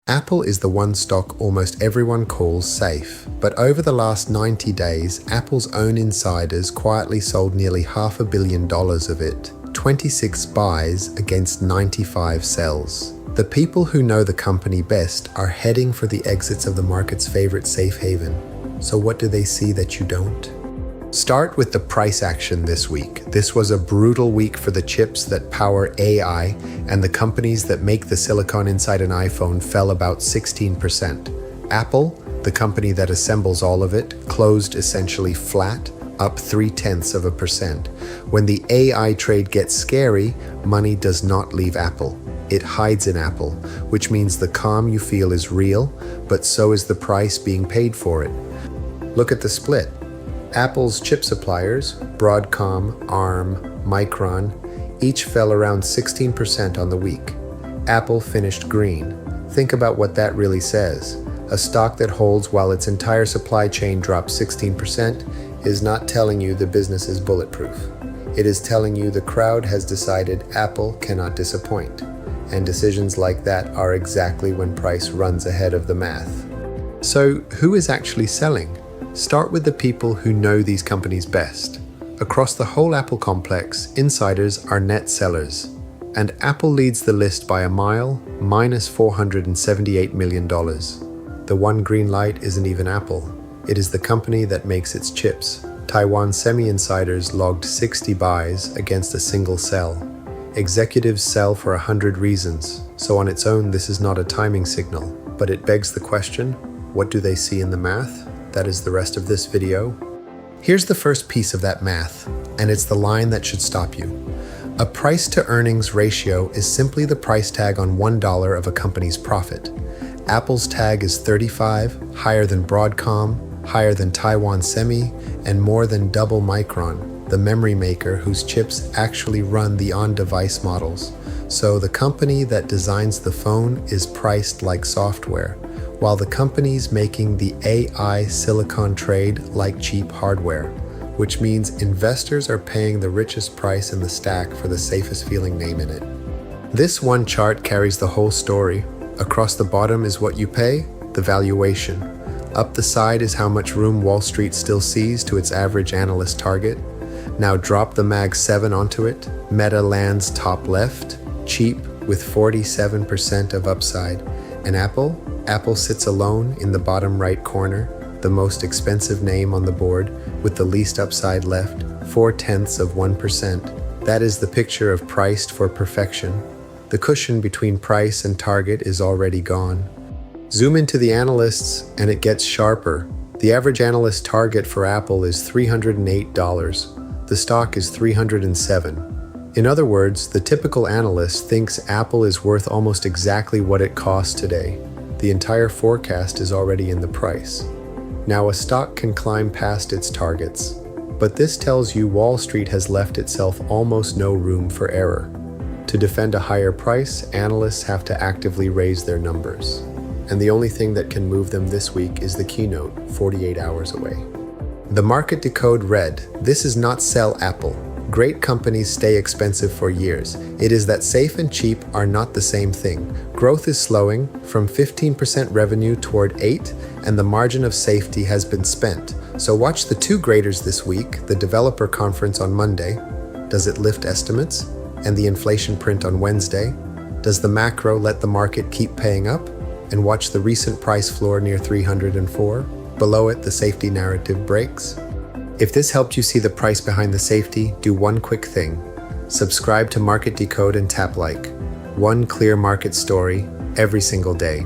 Apple is the one stock almost everyone calls safe, but over the last 90 days, Apple's own insiders quietly sold nearly $500 million of it, 26 buys against 95 sells. The people who know the company best are heading for the exits of the market's favorite safe haven. So what do they see that you don't? Start with the price action this week. This was a brutal week for the chips that power AI, and the companies that make the silicon inside an iPhone fell about 16%. Apple, the company that assembles all of it, closed essentially flat, up 0.3%. When the AI trade gets scary, money does not leave Apple. It hides in Apple, which means the calm you feel is real, but so is the price being paid for it. Look at the split. Apple's chip suppliers, Broadcom, ARM, Micron, each fell around 16% on the week. Apple finished green. Think about what that really says. A stock that holds while its entire supply chain dropped 16% is not telling you the business is bulletproof. It is telling you the crowd has decided Apple cannot disappoint. And decisions like that are exactly when price runs ahead of the math. So who is actually selling? Start with the people who know these companies best. Across the whole Apple complex, insiders are net sellers. And Apple leads the list by a mile, minus $478 million. The one green light isn't even Apple. It is the company that makes its chips. Taiwan semi-insiders logged 60 buys against a single sell. Executives sell for 100 reasons, so on its own this is not a timing signal. But it begs the question, what do they see in the math? That is the rest of this video. Here's the first piece of that math, and it's the line that should stop you. A price-to-earnings ratio is simply the price tag on $1 of a company's profit. Apple's tag is 35, higher than Broadcom, higher than Taiwan Semi, and more than double Micron, the memory maker whose chips actually run the on-device models. So the company that designs the phone is priced like software, while the companies making the AI silicon trade like cheap hardware, which means investors are paying the richest price in the stack for the safest feeling name in it. This one chart carries the whole story. Across the bottom is what you pay, the valuation. Up the side is how much room Wall Street still sees to its average analyst target. Now drop the Mag 7 onto it. Meta lands top left, cheap with 47% of upside. And Apple sits alone in the bottom right corner, the most expensive name on the board, with the least upside left, 0.4%. That is the picture of priced for perfection. The cushion between price and target is already gone. Zoom into the analysts and it gets sharper. The average analyst target for Apple is $308. The stock is $307. In other words, the typical analyst thinks Apple is worth almost exactly what it costs today. The entire forecast is already in the price. Now a stock can climb past its targets, but this tells you Wall Street has left itself almost no room for error. To defend a higher price, analysts have to actively raise their numbers. And the only thing that can move them this week is the keynote, 48 hours away. The market decode read, "This is not sell Apple. Great companies stay expensive for years. It is that safe and cheap are not the same thing. Growth is slowing from 15% revenue toward 8%, and the margin of safety has been spent. So watch the two graders this week, the developer conference on Monday. Does it lift estimates? And the inflation print on Wednesday? Does the macro let the market keep paying up? And watch the recent price floor near 304. Below it, the safety narrative breaks. If this helped you see the price behind the safety, do one quick thing. Subscribe to Market Decode and tap like. One clear market story every single day.